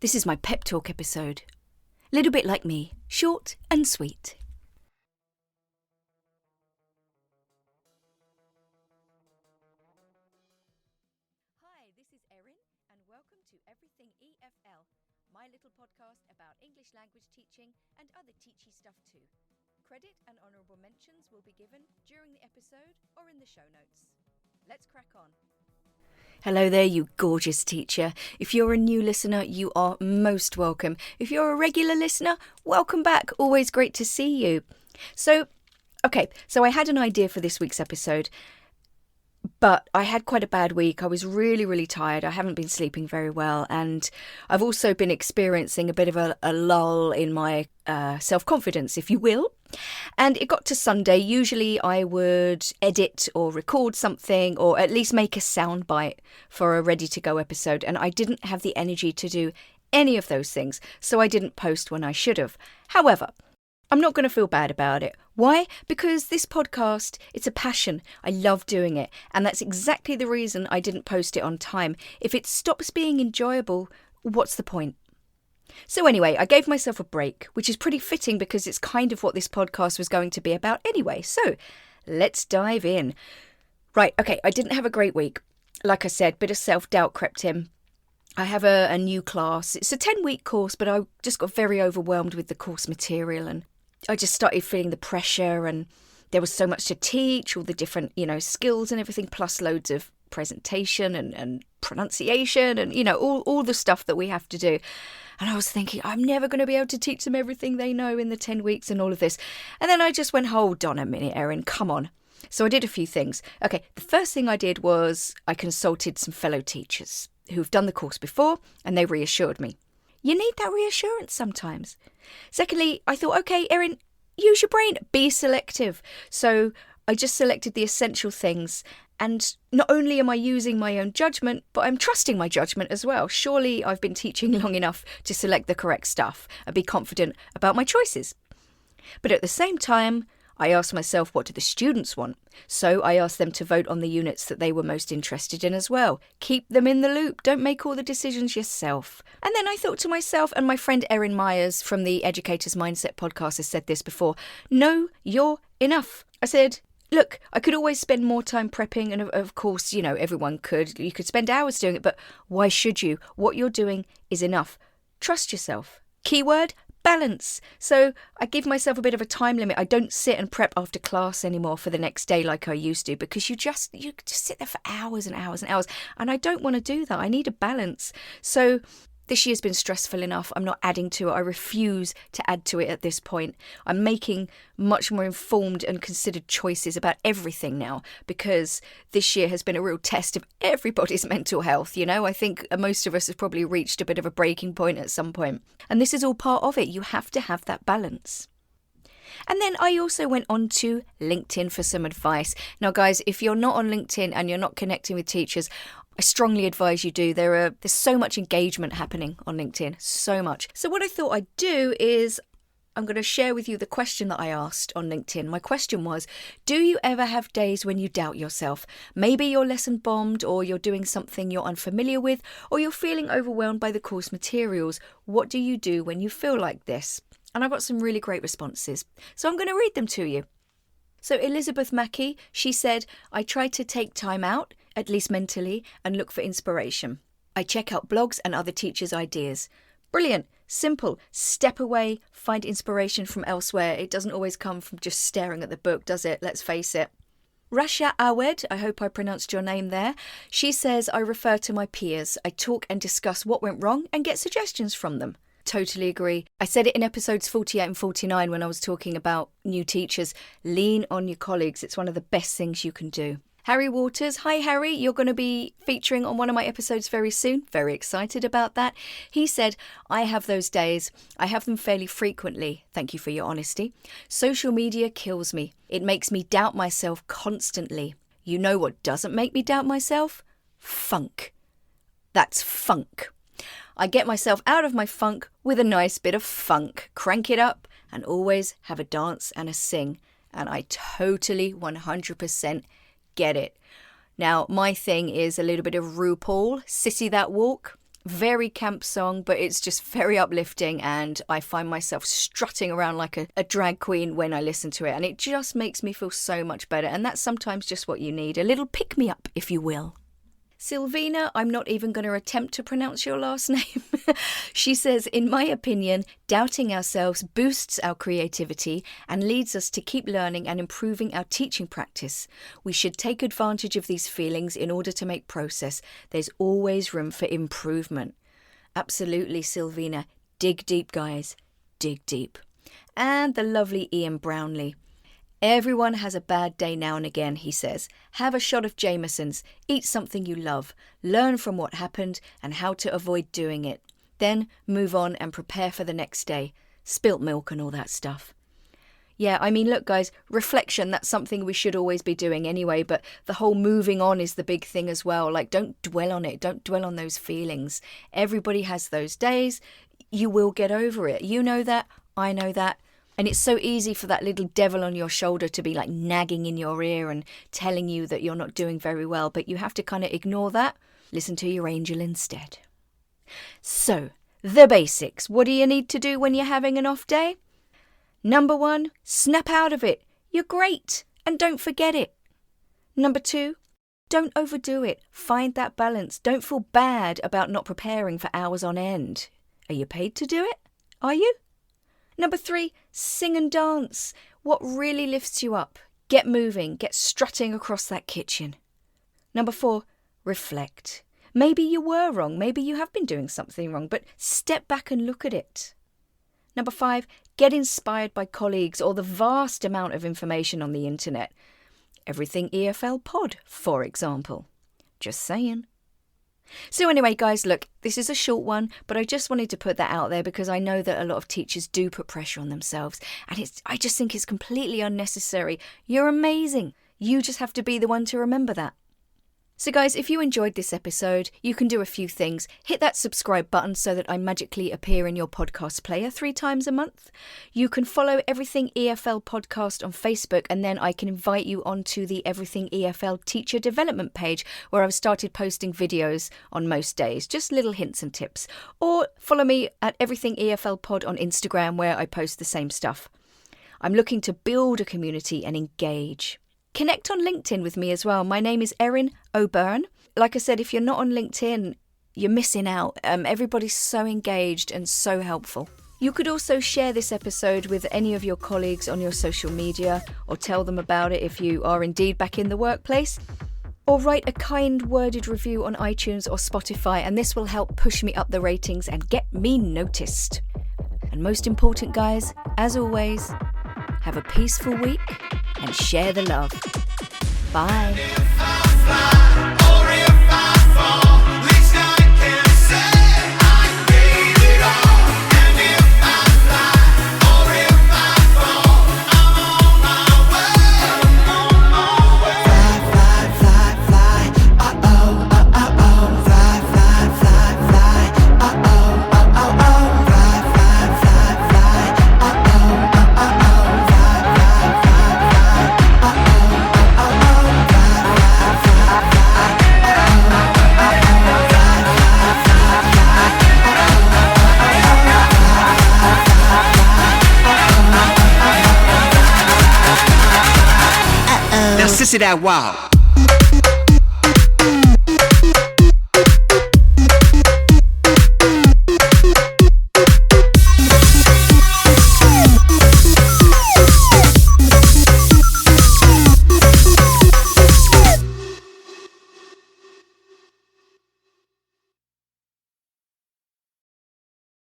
This is my pep talk episode. Little bit like me, short and sweet. Hi, this is Erin, and welcome to Everything EFL, my little podcast about English language teaching and other teachy stuff too. Credit and honourable mentions will be given during the episode or in the show notes. Let's crack on. Hello there, you gorgeous teacher. If you're a new listener, you are most welcome. If you're a regular listener, welcome back. Always great to see you. So I had an idea for this week's episode, but I had quite a bad week. I was really, really tired. I haven't been sleeping very well, and I've also been experiencing a bit of a lull in my self-confidence, if you will. And it got to Sunday. Usually I would edit or record something, or at least make a soundbite for a ready-to-go episode, and I didn't have the energy to do any of those things, so I didn't post when I should have. However, I'm not going to feel bad about it. Why? Because this podcast, it's a passion. I love doing it. And that's exactly the reason I didn't post it on time. If it stops being enjoyable, what's the point? So anyway, I gave myself a break, which is pretty fitting because it's kind of what this podcast was going to be about anyway. So let's dive in. Right, okay, I didn't have a great week. Like I said, bit of self-doubt crept in. I have a new class. It's a 10-week course, but I just got very overwhelmed with the course material, and I just started feeling the pressure, and there was so much to teach, all the different, skills and everything, plus loads of presentation and pronunciation and, all the stuff that we have to do. And I was thinking, I'm never going to be able to teach them everything they know in the 10 weeks and all of this. And then I just went, hold on a minute, Erin, come on. So I did a few things. Okay, the first thing I did was I consulted some fellow teachers who've done the course before, and they reassured me. You need that reassurance sometimes. Secondly, I thought, okay, Erin, use your brain, be selective. So I just selected the essential things. And not only am I using my own judgment, but I'm trusting my judgment as well. Surely I've been teaching long enough to select the correct stuff and be confident about my choices. But at the same time, I asked myself, what do the students want? So I asked them to vote on the units that they were most interested in as well. Keep them in the loop. Don't make all the decisions yourself. And then I thought to myself, and my friend Erin Myers from the Educator's Mindset podcast has said this before, know you're enough. I said, look, I could always spend more time prepping, and of course, everyone could. You could spend hours doing it, but why should you? What you're doing is enough. Trust yourself. Keyword, balance. So I give myself a bit of a time limit. I don't sit and prep after class anymore for the next day like I used to, because you just sit there for hours and hours and hours, and I don't want to do that. I need a balance. So this year's been stressful enough. I'm not adding to it. I refuse to add to it at this point. I'm making much more informed and considered choices about everything now, because this year has been a real test of everybody's mental health. I think most of us have probably reached a bit of a breaking point at some point. And this is all part of it. You have to have that balance. And then I also went on to LinkedIn for some advice. Now, guys, if you're not on LinkedIn and you're not connecting with teachers, I strongly advise you do. There's so much engagement happening on LinkedIn, so much. So what I thought I'd do is I'm going to share with you the question that I asked on LinkedIn. My question was, do you ever have days when you doubt yourself? Maybe you're lesson bombed, or you're doing something you're unfamiliar with, or you're feeling overwhelmed by the course materials. What do you do when you feel like this? And I got some really great responses. So I'm going to read them to you. So Elizabeth Mackey, she said, I try to take time out, at least mentally, and look for inspiration. I check out blogs and other teachers' ideas. Brilliant, simple, step away, find inspiration from elsewhere. It doesn't always come from just staring at the book, does it? Let's face it. Rasha Awed, I hope I pronounced your name there. She says, I refer to my peers. I talk and discuss what went wrong and get suggestions from them. Totally agree. I said it in episodes 48 and 49 when I was talking about new teachers. Lean on your colleagues. It's one of the best things you can do. Harry Waters. Hi, Harry. You're going to be featuring on one of my episodes very soon. Very excited about that. He said, I have those days. I have them fairly frequently. Thank you for your honesty. Social media kills me. It makes me doubt myself constantly. You know what doesn't make me doubt myself? Funk. That's funk. I get myself out of my funk with a nice bit of funk. Crank it up and always have a dance and a sing. And I totally 100% get it. Now, my thing is a little bit of RuPaul, Sissy That Walk. Very camp song, but it's just very uplifting, and I find myself strutting around like a drag queen when I listen to it, and it just makes me feel so much better, and that's sometimes just what you need, a little pick-me-up, if you will. Silvina, I'm not even going to attempt to pronounce your last name. She says, in my opinion, doubting ourselves boosts our creativity and leads us to keep learning and improving our teaching practice. We should take advantage of these feelings in order to make progress. There's always room for improvement. Absolutely, Silvina. Dig deep, guys. Dig deep. And the lovely Ian Brownlee. Everyone has a bad day now and again, he says. Have a shot of Jameson's, eat something you love, learn from what happened and how to avoid doing it. Then move on and prepare for the next day. Spilt milk and all that stuff. Yeah, I mean, look, guys, reflection, that's something we should always be doing anyway, but the whole moving on is the big thing as well. Like, don't dwell on it. Don't dwell on those feelings. Everybody has those days. You will get over it. You know that. I know that. And it's so easy for that little devil on your shoulder to be like nagging in your ear and telling you that you're not doing very well. But you have to kind of ignore that. Listen to your angel instead. So, the basics. What do you need to do when you're having an off day? Number 1, snap out of it. You're great. And don't forget it. Number 2, don't overdo it. Find that balance. Don't feel bad about not preparing for hours on end. Are you paid to do it? Are you? Number 3, sing and dance. What really lifts you up? Get moving, get strutting across that kitchen. Number 4, reflect. Maybe you were wrong, maybe you have been doing something wrong, but step back and look at it. Number 5, get inspired by colleagues or the vast amount of information on the internet. Everything EFL Pod, for example. Just saying. So anyway, guys, look, this is a short one, but I just wanted to put that out there because I know that a lot of teachers do put pressure on themselves, and I just think it's completely unnecessary. You're amazing. You just have to be the one to remember that. So guys, if you enjoyed this episode, you can do a few things. Hit that subscribe button so that I magically appear in your podcast player 3 times a month. You can follow Everything EFL podcast on Facebook, and then I can invite you onto the Everything EFL teacher development page where I've started posting videos on most days, just little hints and tips. Or follow me at Everything EFL pod on Instagram where I post the same stuff. I'm looking to build a community and engage. Connect on LinkedIn with me as well. My name is Erin O'Byrne. Like I said, if you're not on LinkedIn, you're missing out. Everybody's so engaged and so helpful. You could also share this episode with any of your colleagues on your social media, or tell them about it if you are indeed back in the workplace. Or write a kind worded review on iTunes or Spotify, and this will help push me up the ratings and get me noticed. And most important, guys, as always, have a peaceful week and share the love. Bye. Sit that wow.